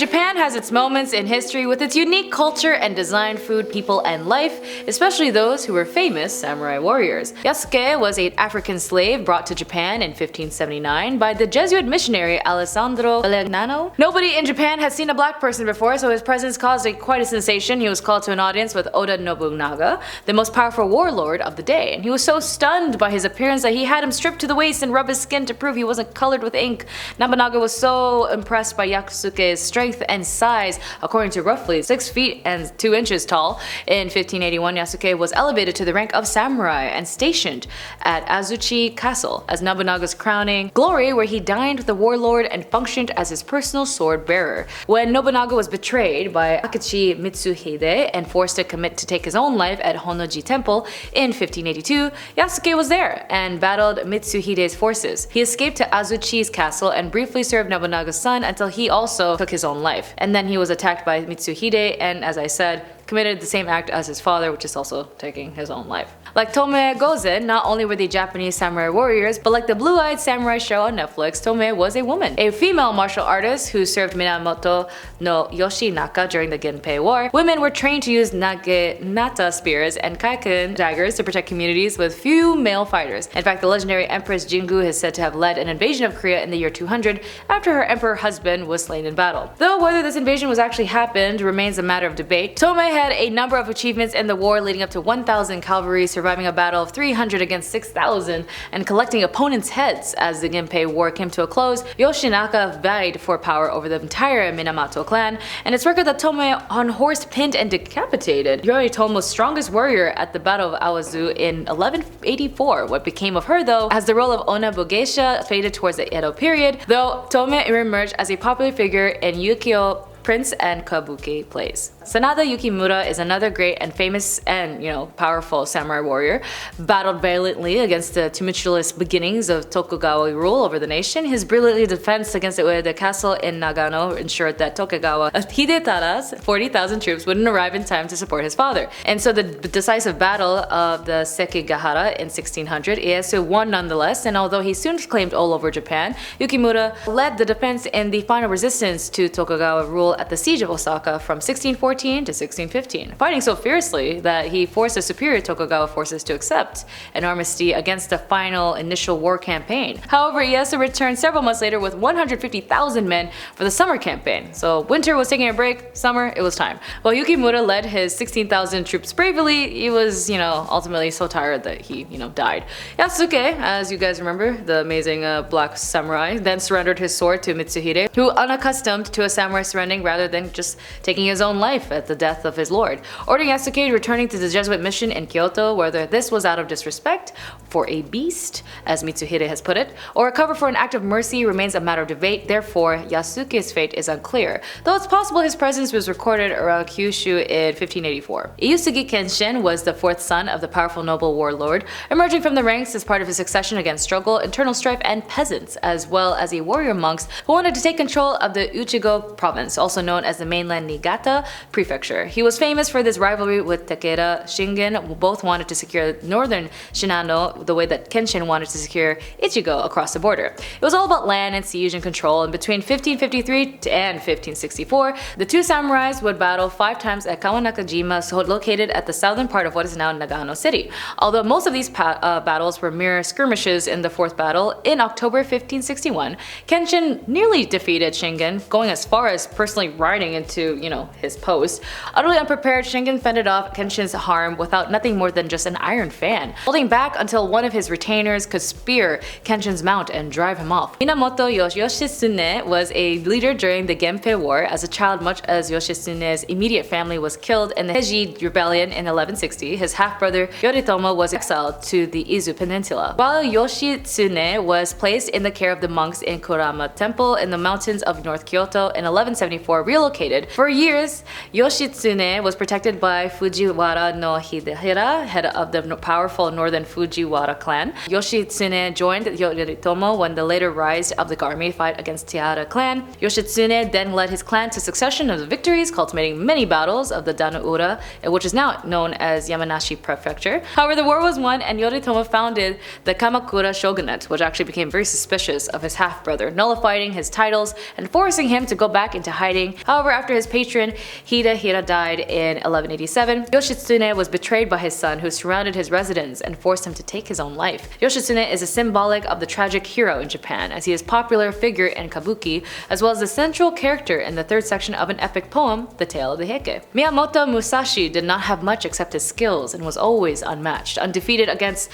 Japan has its moments in history with its unique culture and design, food, people, and life, especially those who were famous samurai warriors. Yasuke was an African slave brought to Japan in 1579 by the Jesuit missionary Alessandro Legnano. Nobody in Japan had seen a black person before, so his presence caused quite a sensation. He was called to an audience with Oda Nobunaga, the most powerful warlord of the day, and he was so stunned by his appearance that he had him stripped to the waist and rub his skin to prove he wasn't colored with ink. Nobunaga was so impressed by Yasuke's strength and size, according to roughly 6 feet and 2 inches tall. In 1581, Yasuke was elevated to the rank of samurai and stationed at Azuchi Castle as Nobunaga's crowning glory, where he dined with the warlord and functioned as his personal sword bearer. When Nobunaga was betrayed by Akechi Mitsuhide and forced to commit to take his own life at Honnoji Temple in 1582, Yasuke was there and battled Mitsuhide's forces. He escaped to Azuchi's castle and briefly served Nobunaga's son until he also took his own life. And then he was attacked by Mitsuhide and, as I said, committed the same act as his father, which is also taking his own life. Like Tomei Gozen, not only were they Japanese samurai warriors, but like the blue-eyed samurai show on Netflix, Tomei was a woman, a female martial artist who served Minamoto no Yoshinaka during the Genpei War. Women were trained to use nata spears and kaiken daggers to protect communities with few male fighters. In fact, the legendary Empress Jingu is said to have led an invasion of Korea in the year 200 after her emperor husband was slain in battle. Though whether this invasion was actually happened remains a matter of debate. Tomei had a number of achievements in the war, leading up to 1,000 cavalry, surviving a battle of 300 against 6,000, and collecting opponents' heads. As the Genpei War came to a close, Yoshinaka vied for power over the entire Minamoto clan, and it's recorded that Tomei on horse pinned and decapitated Yoritomo's strongest warrior at the Battle of Awazu in 1184. What became of her, though, as the role of Onna Bogeisha faded towards the Edo period, though Tomei emerged as a popular figure in Yukio Prince and Kabuki plays. Sanada Yukimura is another great and famous and, powerful samurai warrior. Battled valiantly against the tumultuous beginnings of Tokugawa rule over the nation. His brilliantly defense against the Ueda castle in Nagano ensured that Tokugawa Hidetada's 40,000 troops wouldn't arrive in time to support his father. And so the decisive battle of the Sekigahara in 1600, Ieyasu won nonetheless, and although he soon claimed all over Japan, Yukimura led the defense in the final resistance to Tokugawa rule at the siege of Osaka from 1614 to 1615, fighting so fiercely that he forced the superior Tokugawa forces to accept an armistice against the final initial war campaign. However, Ieyasu returned several months later with 150,000 men for the summer campaign. So winter was taking a break, summer, it was time. While Yukimura led his 16,000 troops bravely, he was, ultimately so tired that he, died. Yasuke, as you guys remember, the amazing black samurai, then surrendered his sword to Mitsuhide, who, unaccustomed to a samurai surrendering rather than just taking his own life at the death of his lord, ordering Yasuke returning to the Jesuit mission in Kyoto, whether this was out of disrespect for a beast, as Mitsuhide has put it, or a cover for an act of mercy remains a matter of debate. Therefore, Yasuke's fate is unclear, though it's possible his presence was recorded around Kyushu in 1584. Ieyasu Kenshin was the fourth son of the powerful noble warlord, emerging from the ranks as part of his succession against struggle, internal strife, and peasants, as well as a warrior monks who wanted to take control of the Uchigo province, also known as the mainland Niigata prefecture. He was famous for this rivalry with Takeda Shingen, who both wanted to secure northern Shinano the way that Kenshin wanted to secure Ichigo across the border. It was all about land and siege and control, and between 1553 and 1564, the two samurais would battle 5 times at Kawanakajima, located at the southern part of what is now Nagano City. Although most of these battles were mere skirmishes, in the fourth battle, in October 1561, Kenshin nearly defeated Shingen, going as far as personally riding into, his post. Utterly unprepared, Shingen fended off Kenshin's harm without nothing more than just an iron fan, holding back until one of his retainers could spear Kenshin's mount and drive him off. Minamoto Yoshitsune was a leader during the Genpei War. As a child, much as Yoshitsune's immediate family was killed in the Heiji Rebellion in 1160, his half-brother Yoritomo was exiled to the Izu Peninsula, while Yoshitsune was placed in the care of the monks in Kurama Temple in the mountains of North Kyoto. In 1174, relocated. For years, Yoshitsune was protected by Fujiwara no Hidehira, head of the powerful northern Fujiwara clan. Yoshitsune joined Yoritomo when the later rise of the army fight against Taira clan. Yoshitsune then led his clan to a succession of victories, culminating many battles of the Danuura, which is now known as Yamanashi Prefecture. However, the war was won, and Yoritomo founded the Kamakura shogunate, which actually became very suspicious of his half-brother, nullifying his titles and forcing him to go back into hiding fighting. However, after his patron Hidehira died in 1187, Yoshitsune was betrayed by his son, who surrounded his residence and forced him to take his own life. Yoshitsune is a symbolic of the tragic hero in Japan, as he is a popular figure in kabuki, as well as the central character in the third section of an epic poem, The Tale of the Heike. Miyamoto Musashi did not have much except his skills and was always unmatched. Undefeated against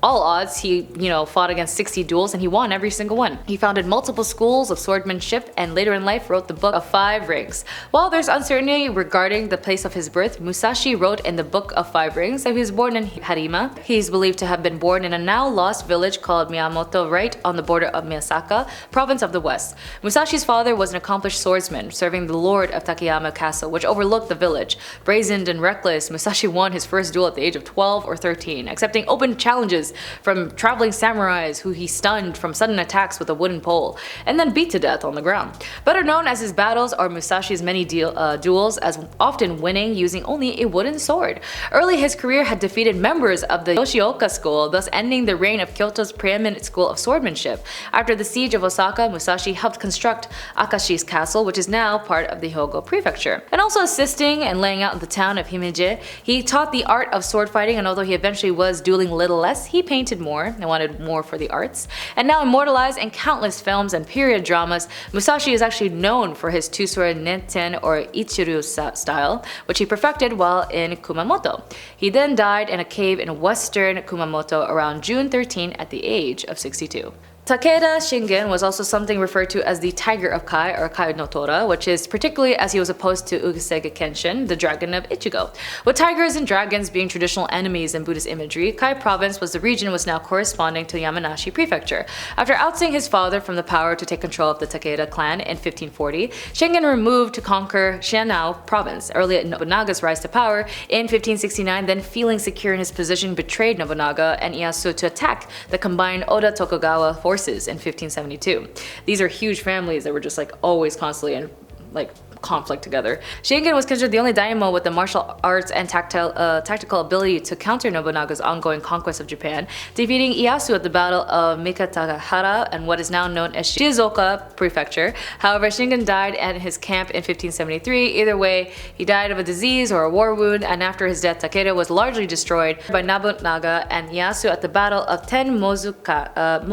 all odds, he, fought against 60 duels and he won every single one. He founded multiple schools of swordsmanship and later in life wrote the Book of Five Rings. While there's uncertainty regarding the place of his birth, Musashi wrote in the Book of Five Rings that he was born in Harima. He's believed to have been born in a now lost village called Miyamoto, right on the border of Miyasaka, province of the west. Musashi's father was an accomplished swordsman, serving the lord of Takayama Castle, which overlooked the village. Brazened and reckless, Musashi won his first duel at the age of 12 or 13, accepting open challenges from traveling samurais who he stunned from sudden attacks with a wooden pole, and then beat to death on the ground. Better known as his battles are Musashi's many duels, as often winning using only a wooden sword. Early his career had defeated members of the Yoshioka school, thus ending the reign of Kyoto's preeminent school of swordsmanship. After the siege of Osaka, Musashi helped construct Akashi's castle, which is now part of the Hyogo prefecture. And also assisting and laying out the town of Himeji, he taught the art of sword fighting, and although he eventually was dueling little less, he painted more and wanted more for the arts. And now immortalized in countless films and period dramas, Musashi is actually known for his two-sword nenten or ichiru style, which he perfected while in Kumamoto. He then died in a cave in western Kumamoto around June 13 at the age of 62. Takeda Shingen was also something referred to as the Tiger of Kai or Kai no Tora, which is particularly as he was opposed to Ugesege Kenshin, the dragon of Ichigo. With tigers and dragons being traditional enemies in Buddhist imagery, Kai province was the region was now corresponding to Yamanashi prefecture. After ousting his father from the power to take control of the Takeda clan in 1540, Shingen removed to conquer Shinano province. Early at Nobunaga's rise to power in 1569, then feeling secure in his position, betrayed Nobunaga and Ieyasu to attack the combined Oda Tokugawa forces in 1572. These are huge families that were just always constantly in conflict together. Shingen was considered the only daimyo with the martial arts and tactical ability to counter Nobunaga's ongoing conquest of Japan, defeating Ieyasu at the Battle of Mikatagahara and what is now known as Shizuoka Prefecture. However, Shingen died at his camp in 1573. Either way, he died of a disease or a war wound, and after his death, Takeda was largely destroyed by Nobunaga and Ieyasu at the Battle of Mozukozan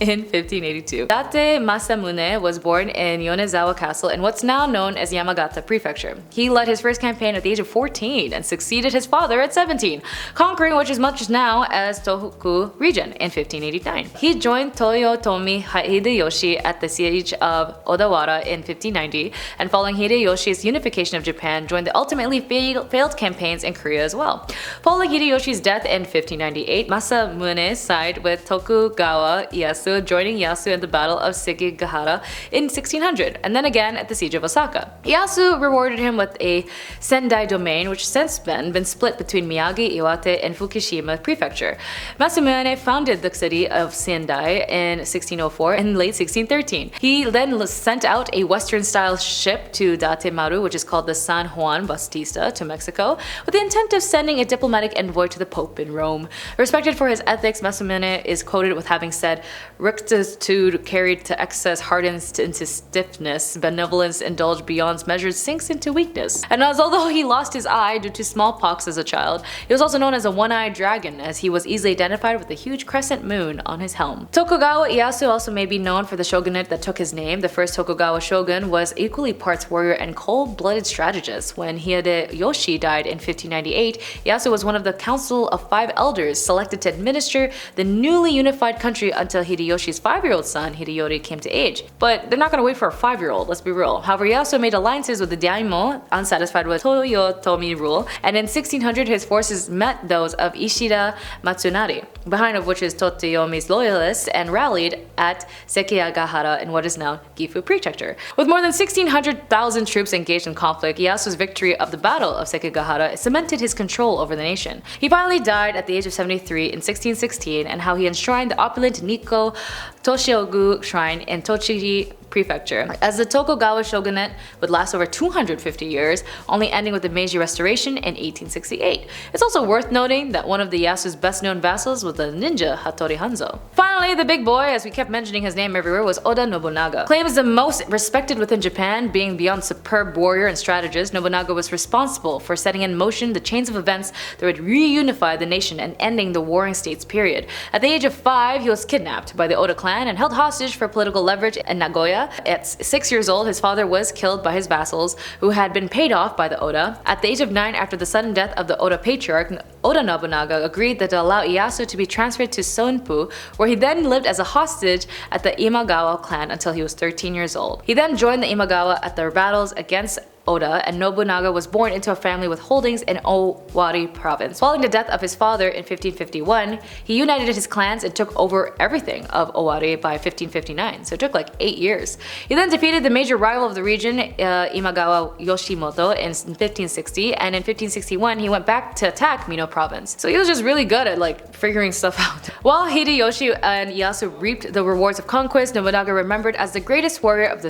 in 1582. Date Masamune was born in Yonezawa Castle in what's now known as Yamagata Prefecture. He led his first campaign at the age of 14 and succeeded his father at 17, conquering what is much now as Tohoku region in 1589. He joined Toyotomi Hideyoshi at the siege of Odawara in 1590, and following Hideyoshi's unification of Japan, joined the ultimately failed campaigns in Korea as well. Following Hideyoshi's death in 1598, Masamune sided with Tokugawa Ieyasu, joining Ieyasu in the Battle of Sekigahara in 1600, and then again at the siege of Osaka. Ieyasu rewarded him with a Sendai domain, which since then been split between Miyagi, Iwate, and Fukushima Prefecture. Masamune founded the city of Sendai in 1604 and late 1613. He then sent out a Western-style ship to Datemaru, which is called the San Juan Bautista, to Mexico, with the intent of sending a diplomatic envoy to the Pope in Rome. Respected for his ethics, Masamune is quoted with having said, "Rectitude carried to excess hardens into stiffness, benevolence indulged beyond measures sinks into weakness." And as although he lost his eye due to smallpox as a child, he was also known as a one-eyed dragon, as he was easily identified with a huge crescent moon on his helm. Tokugawa Ieyasu also may be known for the shogunate that took his name. The first Tokugawa shogun was equally parts warrior and cold-blooded strategist. When Hideyoshi died in 1598, Ieyasu was one of the council of 5 elders selected to administer the newly unified country until Hideyoshi's 5-year-old son Hideyori came to age. But they're not going to wait for a 5-year-old, let's be real. However, he also made alliances with the daimyo, unsatisfied with Toyotomi rule, and in 1600 his forces met those of Ishida Matsunari, behind of which is Toyotomi's loyalists, and rallied at Sekigahara in what is now Gifu Prefecture. With more than 1,600,000 troops engaged in conflict, Ieyasu's victory of the Battle of Sekigahara cemented his control over the nation. He finally died at the age of 73 in 1616, and how he enshrined the opulent Nikko Toshiogu shrine in Tochigi prefecture, as the Tokugawa shogunate would last over 250 years, only ending with the Meiji Restoration in 1868. It's also worth noting that one of the Iyasu's best-known vassals was the ninja Hattori Hanzo. Finally, the big boy, as we kept mentioning his name everywhere, was Oda Nobunaga. Claimed as the most respected within Japan, being beyond superb warrior and strategist, Nobunaga was responsible for setting in motion the chains of events that would reunify the nation and ending the warring states period. At the age of 5, he was kidnapped by the Oda clan and held hostage for political leverage in Nagoya. At 6 years old, his father was killed by his vassals, who had been paid off by the Oda. At the age of 9, after the sudden death of the Oda patriarch, Oda Nobunaga agreed that to allow Ieyasu to be transferred to Sonpu, where he then lived as a hostage at the Imagawa clan until he was 13 years old. He then joined the Imagawa at their battles against Oda, and Nobunaga was born into a family with holdings in Owari province. Following the death of his father in 1551, he united his clans and took over everything of Owari by 1559, so it took like 8 years. He then defeated the major rival of the region, Imagawa Yoshimoto, in 1560, and in 1561 he went back to attack Mino province. So he was just really good at like figuring stuff out. While Hideyoshi and Ieyasu reaped the rewards of conquest, Nobunaga remembered as the greatest warrior of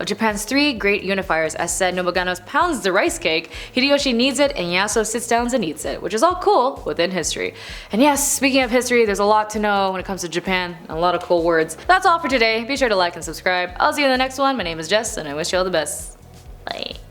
Japan's three great unifiers, as said Nobunaga pounds the rice cake, Hideyoshi needs it, and Ieyasu sits down and eats it, which is all cool within history. And yes, speaking of history, there's a lot to know when it comes to Japan, a lot of cool words. That's all for today. Be sure to like and subscribe. I'll see you in the next one. My name is Jess, and I wish you all the best. Bye.